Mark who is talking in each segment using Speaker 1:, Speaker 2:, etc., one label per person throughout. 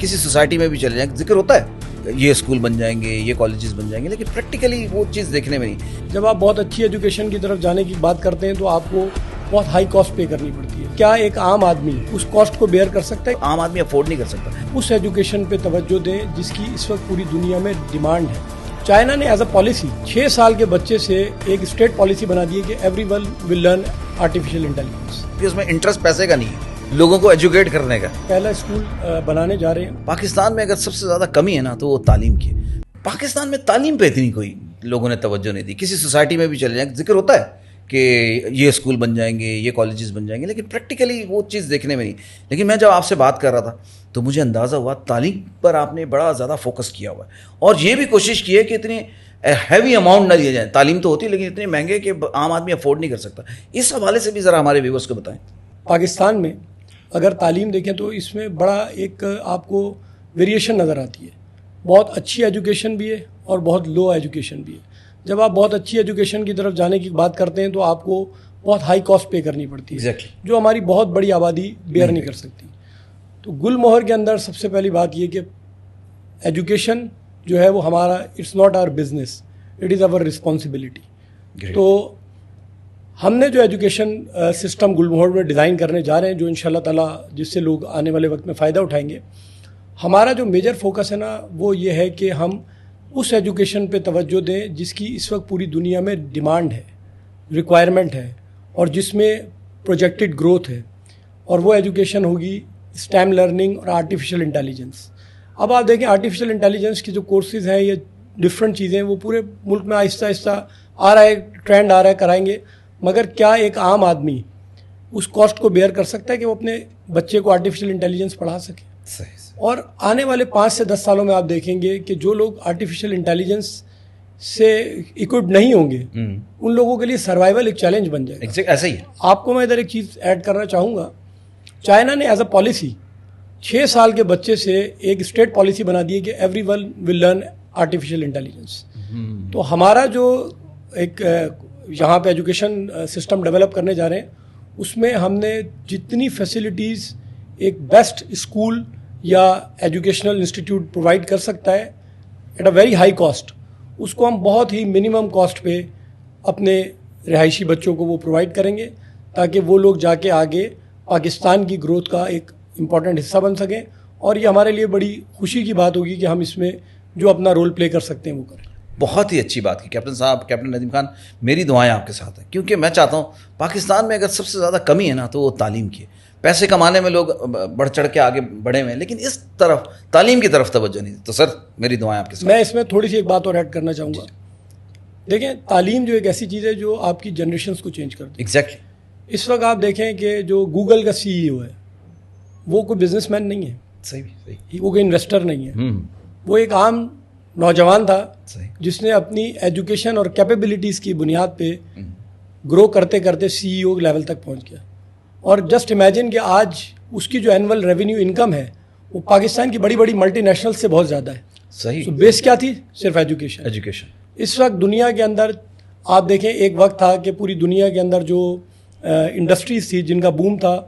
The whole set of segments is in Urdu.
Speaker 1: کسی سوسائٹی میں بھی چلے جائیں ذکر ہوتا ہے یہ اسکول بن جائیں گے, یہ کالجز بن جائیں گے, لیکن پریکٹیکلی وہ چیز دیکھنے میں نہیں.
Speaker 2: جب آپ بہت اچھی ایجوکیشن کی طرف جانے کی بات کرتے ہیں تو آپ کو بہت ہائی کاسٹ پے کرنی پڑتی ہے. کیا ایک عام آدمی اس کاسٹ کو بیئر کر سکتا ہے؟
Speaker 1: عام آدمی افورڈ نہیں کر سکتا.
Speaker 2: اس ایجوکیشن پہ توجہ دیں جس کی اس وقت پوری دنیا میں ڈیمانڈ ہے. چائنا نے ایز اے پالیسی 6 سال کے بچے سے ایک اسٹیٹ پالیسی بنا دی ہے کہ every one will learn artificial intelligence.
Speaker 1: اس میں انٹرسٹ پیسے کا نہیں ہے, لوگوں کو ایجوکیٹ کرنے کا.
Speaker 2: پہلا اسکول بنانے جا رہے ہیں.
Speaker 1: پاکستان میں اگر سب سے زیادہ کمی ہے نا تو وہ تعلیم کی. پاکستان میں تعلیم پہ اتنی کوئی لوگوں نے توجہ نہیں دی. کسی سوسائٹی میں بھی چلے جائیں ذکر ہوتا ہے کہ یہ اسکول بن جائیں گے, یہ کالجز بن جائیں گے, لیکن پریکٹیکلی وہ چیز دیکھنے میں نہیں. لیکن میں جب آپ سے بات کر رہا تھا تو مجھے اندازہ ہوا تعلیم پر آپ نے بڑا زیادہ فوکس کیا ہوا ہے, اور یہ بھی کوشش کی ہے کہ اتنے ہیوی اماؤنٹ نہ دیے جائیں. تعلیم تو ہوتی ہے لیکن اتنے مہنگے کہ عام آدمی افورڈ نہیں کر سکتا. اس حوالے سے بھی ذرا ہمارے ویورز کو بتائیں.
Speaker 2: پاکستان میں اگر تعلیم دیکھیں تو اس میں بڑا ایک آپ کو ویریشن نظر آتی ہے. بہت اچھی ایجوکیشن بھی ہے اور بہت لو ایجوکیشن بھی ہے. جب آپ بہت اچھی ایجوکیشن کی طرف جانے کی بات کرتے ہیں تو آپ کو بہت ہائی کاسٹ پے کرنی پڑتی ہے, جو ہماری بہت بڑی آبادی بیئر نہیں کر سکتی. تو گل مہر کے اندر سب سے پہلی بات یہ کہ ایجوکیشن جو ہے وہ ہمارا it's not our business, it is our responsibility. تو ہم نے جو ایجوکیشن سسٹم گل مہر میں ڈیزائن کرنے جا رہے ہیں, جو انشاءاللہ تعالیٰ جس سے لوگ آنے والے وقت میں فائدہ اٹھائیں گے, ہمارا جو میجر فوکس ہے نا وہ یہ ہے کہ ہم اس ایجوکیشن پہ توجہ دیں جس کی اس وقت پوری دنیا میں ڈیمانڈ ہے, ریکوائرمنٹ ہے, اور جس میں پروجیکٹڈ گروتھ ہے. اور وہ ایجوکیشن ہوگی اسٹیم لرننگ اور آرٹیفیشیل انٹیلیجنس. اب آپ دیکھیں آرٹیفیشیل انٹیلیجنس کی جو کورسز ہیں, یہ ڈفرینٹ چیزیں وہ پورے ملک میں آہستہ آہستہ آ رہا ہے, ٹرینڈ آ رہا ہے, کرائیں گے. مگر کیا ایک عام آدمی اس کاسٹ کو بیئر کر سکتا ہے کہ وہ اپنے بچے کو آرٹیفیشیل انٹیلیجنس پڑھا سکے؟
Speaker 1: صحیح.
Speaker 2: اور آنے والے 5 سے 10 سالوں میں آپ دیکھیں گے کہ جو لوگ آرٹیفیشیل انٹیلیجنس سے اکوپڈ نہیں ہوں گے ان لوگوں کے لیے سروائیول ایک چیلنج بن جائے گا.
Speaker 1: ایسا ہی ہے.
Speaker 2: آپ کو میں ادھر ایک چیز ایڈ کرنا چاہوں گا. چائنا نے ایز اے پالیسی 6 سال کے بچے سے ایک اسٹیٹ پالیسی بنا دی ہے کہ every one will learn artificial intelligence. تو ہمارا جو ایک یہاں پہ ایجوکیشن سسٹم ڈیولپ کرنے جا رہے ہیں اس میں ہم نے جتنی فیسلٹیز ایک بیسٹ اسکول یا ایجوکیشنل انسٹیٹیوٹ پرووائڈ کر سکتا ہے at a very high cost, اس کو ہم بہت ہی منیمم کاسٹ پہ اپنے رہائشی بچوں کو وہ پرووائڈ کریں گے تاکہ وہ لوگ جا کے آگے پاکستان کی گروتھ کا ایک امپورٹنٹ حصہ بن سکیں. اور یہ ہمارے لیے بڑی خوشی کی بات ہوگی کہ ہم اس میں جو اپنا رول پلے کر سکتے ہیں وہ کریں.
Speaker 1: بہت ہی اچھی بات کی کیپٹن صاحب, کیپٹن ندیم خان. میری دعائیں آپ کے ساتھ ہیں کیونکہ میں چاہتا ہوں پاکستان میں اگر سب سے زیادہ کمی ہے نا تو وہ تعلیم کی ہے. پیسے کمانے میں لوگ بڑھ چڑھ کے آگے بڑھے ہوئے ہیں لیکن اس طرف تعلیم کی طرف توجہ نہیں. تو سر میری دعائیں آپ کے ساتھ.
Speaker 2: میں اس میں تھوڑی سی ایک بات اور ایڈ کرنا چاہوں گا. دیکھیں تعلیم جو ایک ایسی چیز ہے جو آپ کی جنریشنز کو چینج کرتی ہے.
Speaker 1: ایگزیکٹلی.
Speaker 2: اس وقت آپ دیکھیں کہ جو گوگل کا CEO ہے وہ کوئی بزنس مین نہیں ہے.
Speaker 1: صحیح.
Speaker 2: وہ کوئی انویسٹر نہیں ہے. وہ ایک عام نوجوان تھا جس نے اپنی ایجوکیشن اور کیپیبلٹیز کی بنیاد پہ گرو کرتے کرتے CEO لیول تک پہنچ گیا. اور جسٹ امیجن کہ آج اس کی جو اینول ریونیو انکم ہے وہ پاکستان کی بڑی بڑی ملٹی نیشنل سے بہت زیادہ ہے.
Speaker 1: صحیح.
Speaker 2: بیس کیا تھی؟ صرف ایجوکیشن. اس وقت دنیا کے اندر آپ دیکھیں ایک وقت تھا کہ پوری دنیا کے اندر جو انڈسٹریز تھی جن کا بوم تھا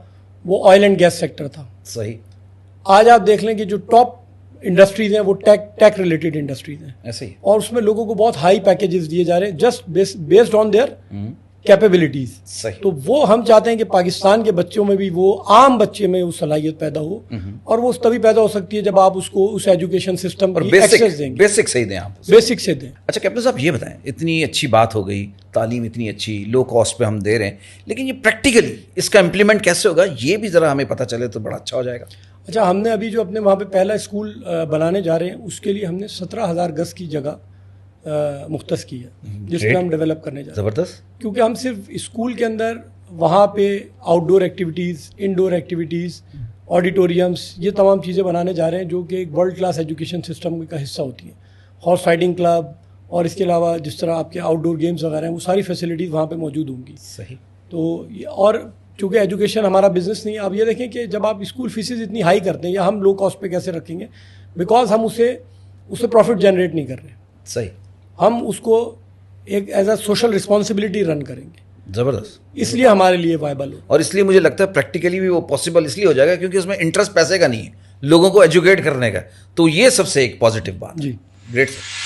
Speaker 2: وہ آئل اینڈ گیس سیکٹر تھا.
Speaker 1: صحیح.
Speaker 2: آج آپ دیکھ لیں کہ جو ٹاپ انڈسٹریز ہیں وہ ٹیک ریلیٹڈ انڈسٹریز ہیں.
Speaker 1: ایسے ہی.
Speaker 2: اور اس میں لوگوں کو بہت ہائی پیکیجز دیے جا رہے ہیں just based on their capabilities.
Speaker 1: صحیح.
Speaker 2: تو وہ ہم چاہتے ہیں کہ پاکستان کے بچوں میں بھی وہ عام بچے میں وہ صلاحیت پیدا ہو, اور وہ تبھی پیدا ہو سکتی ہے جب آپ اس کو اس ایجوکیشن سسٹم کی ایکسیس دیں گے.
Speaker 1: بیسک صحیح دیں آپ.
Speaker 2: بیسک سے دیں.
Speaker 1: اچھا کیپٹن صاحب یہ بتائیں, اتنی اچھی بات ہو گئی, تعلیم اتنی اچھی لو کاسٹ پہ ہم دے رہے ہیں, لیکن یہ پریکٹیکلی اس کا امپلیمنٹ کیسے ہوگا یہ بھی ذرا ہمیں پتہ چلے تو بڑا اچھا ہو جائے گا.
Speaker 2: اچھا ہم نے ابھی جو اپنے وہاں پہ پہلا اسکول بنانے جا رہے ہیں اس کے لیے ہم نے 17,000 گز کی جگہ مختص کی ہے جس میں ہم ڈیولپ کرنے جا رہے ہیں.
Speaker 1: زبردست.
Speaker 2: کیونکہ ہم صرف اسکول کے اندر وہاں پہ آؤٹ ڈور ایکٹیویٹیز, انڈور ایکٹیویٹیز, آڈیٹوریمس, یہ تمام چیزیں بنانے جا رہے ہیں جو کہ ایک ورلڈ کلاس ایجوکیشن سسٹم کا حصہ ہوتی ہیں. ہارس رائڈنگ کلب اور اس کے علاوہ جس طرح آپ کے آؤٹ ڈور گیمز وغیرہ ہیں وہ ساری فیسلٹیز وہاں پہ موجود ہوں گی.
Speaker 1: صحیح.
Speaker 2: تو اور چونکہ ایجوکیشن ہمارا بزنس نہیں ہے. آپ یہ دیکھیں کہ جب آپ اسکول فیسز اتنی ہائی کرتے ہیں یا ہم لو کاسٹ پہ کیسے رکھیں گے, بیکاز ہم اسے پروفٹ جنریٹ نہیں کر رہے.
Speaker 1: صحیح.
Speaker 2: ہم اس کو ایک ایز اے سوشل رسپانسبلٹی رن کریں گے.
Speaker 1: زبردست.
Speaker 2: اس لیے ہمارے لیے وائبل ہو,
Speaker 1: اور اس لیے مجھے لگتا ہے پریکٹیکلی بھی وہ پاسبل اس لیے ہو جائے گا کیونکہ اس میں انٹرسٹ پیسے کا نہیں ہے, لوگوں کو ایجوکیٹ کرنے کا. تو یہ سب سے ایک پازیٹیو بات.
Speaker 2: جی
Speaker 1: گریٹ سر.